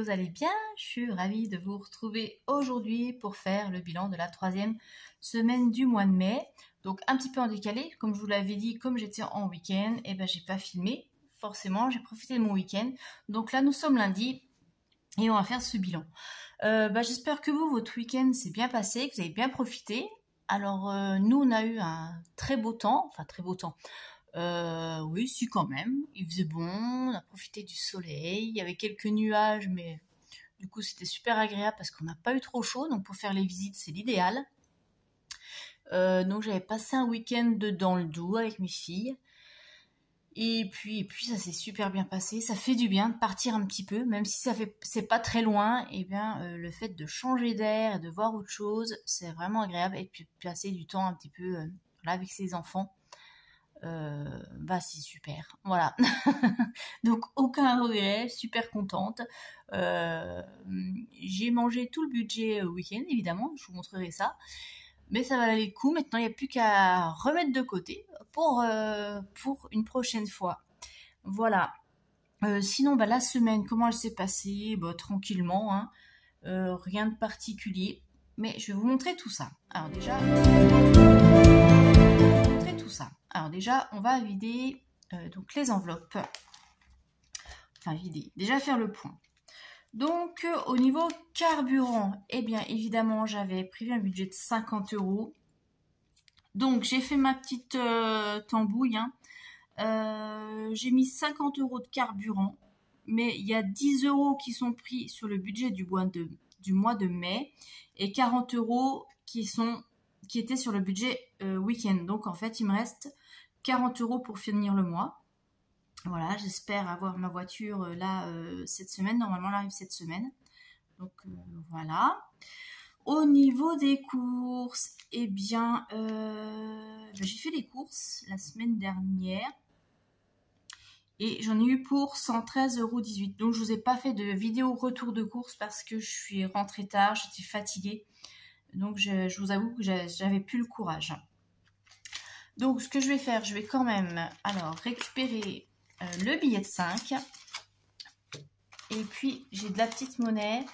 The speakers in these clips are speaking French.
vous allez bien? Je suis ravie de vous retrouver aujourd'hui pour faire le bilan de la 3e semaine du mois de mai. Donc un petit peu en décalé, comme je vous l'avais dit, comme j'étais en week-end, et ben j'ai pas filmé. Forcément, j'ai profité de mon week-end. Donc là, nous sommes lundi et on va faire ce bilan. J'espère que vous, votre week-end s'est bien passé, que vous avez bien profité. Alors nous, on a eu un très beau temps, enfin très beau temps. Oui, si quand même, il faisait bon, on a profité du soleil, il y avait quelques nuages, mais du coup c'était super agréable parce qu'on n'a pas eu trop chaud, donc pour faire les visites c'est l'idéal. Donc j'avais passé un week-end dans le Doubs avec mes filles, et puis ça s'est super bien passé, ça fait du bien de partir un petit peu, même si c'est pas très loin, et bien le fait de changer d'air et de voir autre chose, c'est vraiment agréable, et puis passer du temps un petit peu là avec ses enfants. C'est super, voilà. Donc aucun regret, super contente. J'ai mangé tout le budget week-end, évidemment, je vous montrerai ça. Mais ça valait le coup, maintenant il n'y a plus qu'à remettre de côté pour une prochaine fois. Voilà. Sinon, la semaine, comment elle s'est passée? Tranquillement, hein. Rien de particulier. Mais je vais vous montrer tout ça. Alors déjà, on va vider donc les enveloppes. Enfin, vider. Déjà faire le point. Donc, au niveau carburant, eh bien, évidemment, j'avais prévu un budget de 50 €. Donc, j'ai fait ma petite tambouille. Hein. J'ai mis 50 € de carburant. Mais il y a 10 € qui sont pris sur le budget du mois de mai. Et 40 € qui étaient sur le budget week-end. Donc, en fait, il me reste 40 € pour finir le mois. Voilà, j'espère avoir ma voiture là cette semaine. Normalement, elle arrive cette semaine. Donc voilà. Au niveau des courses, eh bien, j'ai fait les courses la semaine dernière. Et j'en ai eu pour 113,18 €. Donc je vous ai pas fait de vidéo retour de course parce que je suis rentrée tard, j'étais fatiguée. Donc je vous avoue que j'avais plus le courage. Donc ce que je vais faire, je vais quand même récupérer le billet de 5. Et puis j'ai de la petite monnaie.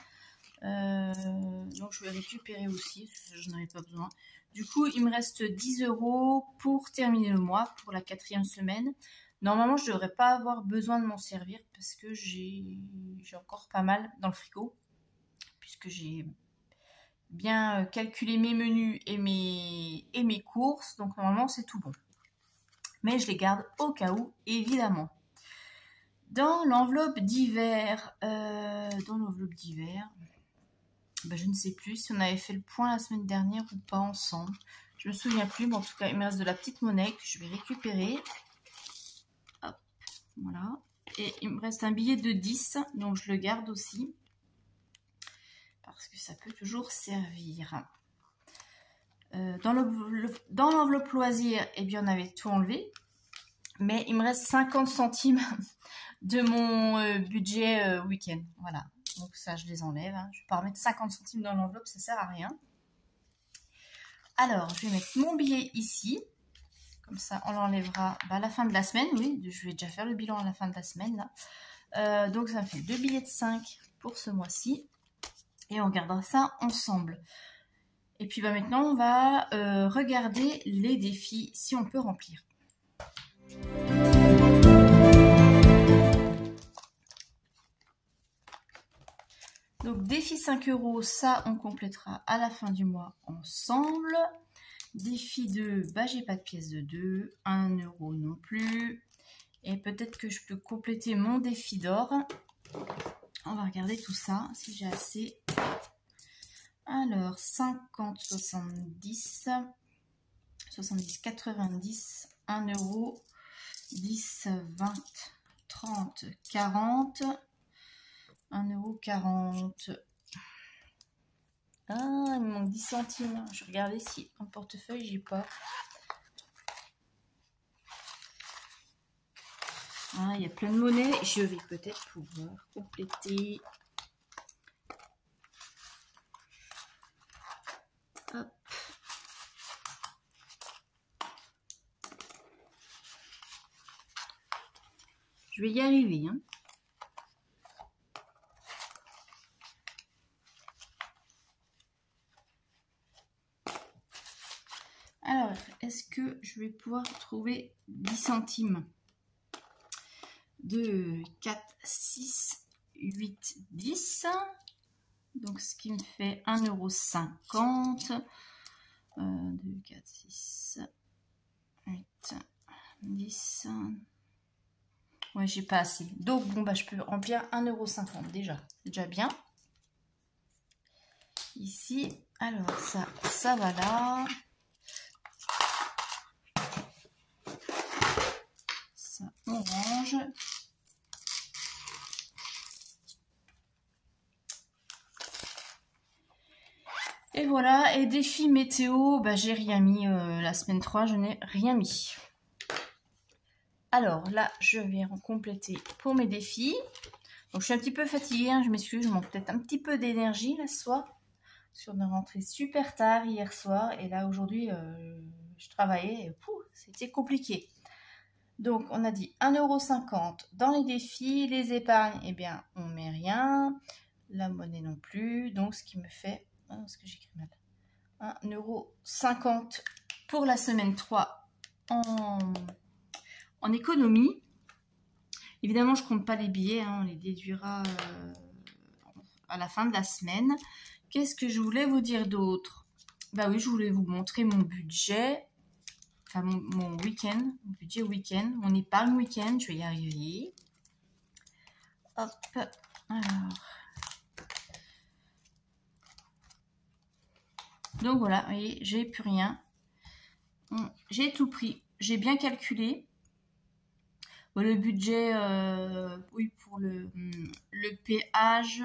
Donc je vais récupérer aussi, parce que je n'en avais pas besoin. Du coup, il me reste 10 € pour terminer le mois, pour la 4e semaine. Normalement, je ne devrais pas avoir besoin de m'en servir parce que j'ai encore pas mal dans le frigo. Puisque j'ai bien calculé mes menus et mes courses. Donc normalement, c'est tout bon. Mais je les garde au cas où, évidemment. Dans l'enveloppe d'hiver, je ne sais plus si on avait fait le point la semaine dernière ou pas ensemble. Je me souviens plus, mais en tout cas, il me reste de la petite monnaie que je vais récupérer. Hop, voilà. Et il me reste un billet de 10, donc je le garde aussi. Parce que ça peut toujours servir. Dans l'enveloppe loisir, eh bien, on avait tout enlevé. Mais il me reste 50 centimes de mon budget week-end. Voilà. Donc ça, je les enlève. Hein. Je ne vais pas remettre 50 centimes dans l'enveloppe, ça ne sert à rien. Alors, je vais mettre mon billet ici. Comme ça, on l'enlèvera à la fin de la semaine. Oui, je vais déjà faire le bilan à la fin de la semaine. Là. Donc, ça me fait 2 billets de 5 pour ce mois-ci. Et on gardera ça ensemble. Et puis maintenant, on va regarder les défis, si on peut remplir. Donc défi 5 €, ça on complétera à la fin du mois ensemble. Défi 2, j'ai pas de pièce de 2, 1 € non plus. Et peut-être que je peux compléter mon défi d'or. On va regarder tout ça, si j'ai assez. Alors 50, 70, 70, 90, 1 €, 10, 20, 30, 40. 1,40 €. Ah, il me manque 10 centimes. Je regardais si en portefeuille, j'ai pas. Ah, il y a plein de monnaie. Je vais peut-être pouvoir compléter. Hop. Je vais y arriver. Hein. Alors, est-ce que je vais pouvoir trouver 10 centimes? 2, 4, 6, 8, 10. Donc, ce qui me fait 1,50 €. 2, 4, 6, 8, 10. Ouais, j'ai pas assez. Donc, bon, bah, je peux remplir 1,50 € déjà. C'est déjà bien. Ici, alors, ça va là. Ça, on range. Et voilà, et défi météo, bah, j'ai rien mis. La semaine 3, je n'ai rien mis. Alors là, je vais compléter pour mes défis. Donc je suis un petit peu fatiguée, hein, je m'excuse, je manque peut-être un petit peu d'énergie là ce soir. Parce qu'on est rentré super tard hier soir et là aujourd'hui, je travaillais et c'était compliqué. Donc on a dit 1,50 € dans les défis, les épargnes, eh bien on met rien, la monnaie non plus, donc ce qui me fait, ce que j'écris mal, 1,50 € pour la semaine 3 en économie. Évidemment, je compte pas les billets, hein, on les déduira à la fin de la semaine. Qu'est-ce que je voulais vous dire d'autre? Bah oui, je voulais vous montrer mon budget, enfin mon week-end, mon budget week-end, mon épargne week-end, je vais y arriver. Hop, alors. Donc voilà, vous voyez, j'ai plus rien. J'ai tout pris, j'ai bien calculé. Le budget, oui, pour le péage,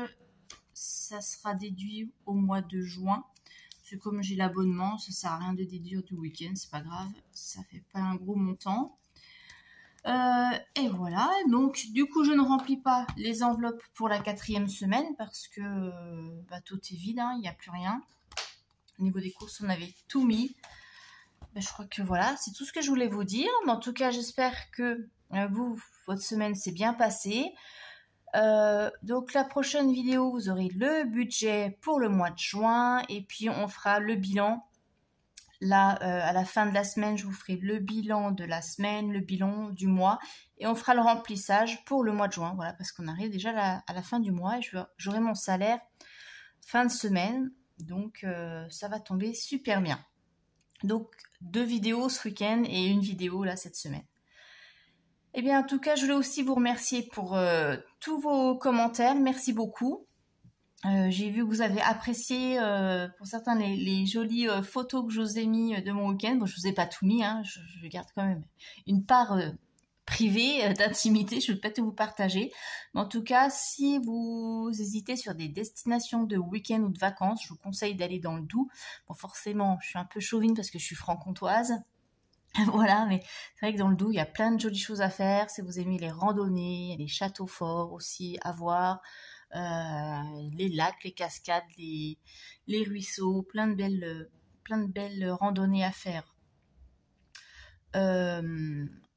ça sera déduit au mois de juin. Parce que comme j'ai l'abonnement, ça sert à rien de déduire du week-end, c'est pas grave, ça fait pas un gros montant. Et voilà, donc du coup je ne remplis pas les enveloppes pour la 4e semaine parce que bah, tout est vide, hein, il n'y a plus rien. Au niveau des courses, on avait tout mis. Ben, je crois que voilà, c'est tout ce que je voulais vous dire. Mais en tout cas, j'espère que votre semaine s'est bien passée. Donc la prochaine vidéo, vous aurez le budget pour le mois de juin. Et puis on fera le bilan. Là, à la fin de la semaine, je vous ferai le bilan de la semaine, le bilan du mois. Et on fera le remplissage pour le mois de juin. Voilà, parce qu'on arrive déjà à la fin du mois. Et j'aurai mon salaire fin de semaine. Donc ça va tomber super bien. Donc 2 vidéos ce week-end et une vidéo là cette semaine. Et bien en tout cas, je voulais aussi vous remercier pour tous vos commentaires. Merci beaucoup. J'ai vu que vous avez apprécié pour certains les jolies photos que je vous ai mis de mon week-end. Bon, je vous ai pas tout mis, hein, je garde quand même une part privée d'intimité, je ne vais pas tout vous partager. Mais en tout cas, si vous hésitez sur des destinations de week-end ou de vacances, je vous conseille d'aller dans le Doubs. Bon, forcément, je suis un peu chauvine parce que je suis franc-comtoise. Voilà, mais c'est vrai que dans le Doubs, il y a plein de jolies choses à faire. Si vous aimez les randonnées, les châteaux forts aussi à voir, les lacs, les cascades, les ruisseaux, plein de belles randonnées à faire.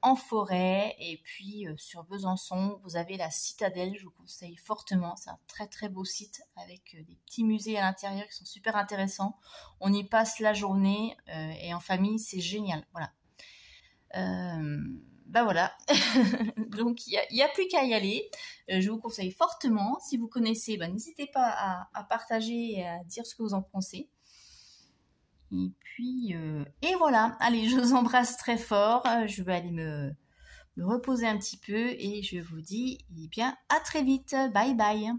En forêt, et puis sur Besançon, vous avez la Citadelle, je vous conseille fortement, c'est un très très beau site avec des petits musées à l'intérieur qui sont super intéressants. On y passe la journée et en famille, c'est génial, voilà. Bah voilà, donc il n'y a plus qu'à y aller, je vous conseille fortement. Si vous connaissez, bah, n'hésitez pas à partager et à dire ce que vous en pensez. Et puis, et voilà, allez, je vous embrasse très fort, je vais aller me reposer un petit peu et je vous dis, eh bien, à très vite, bye bye.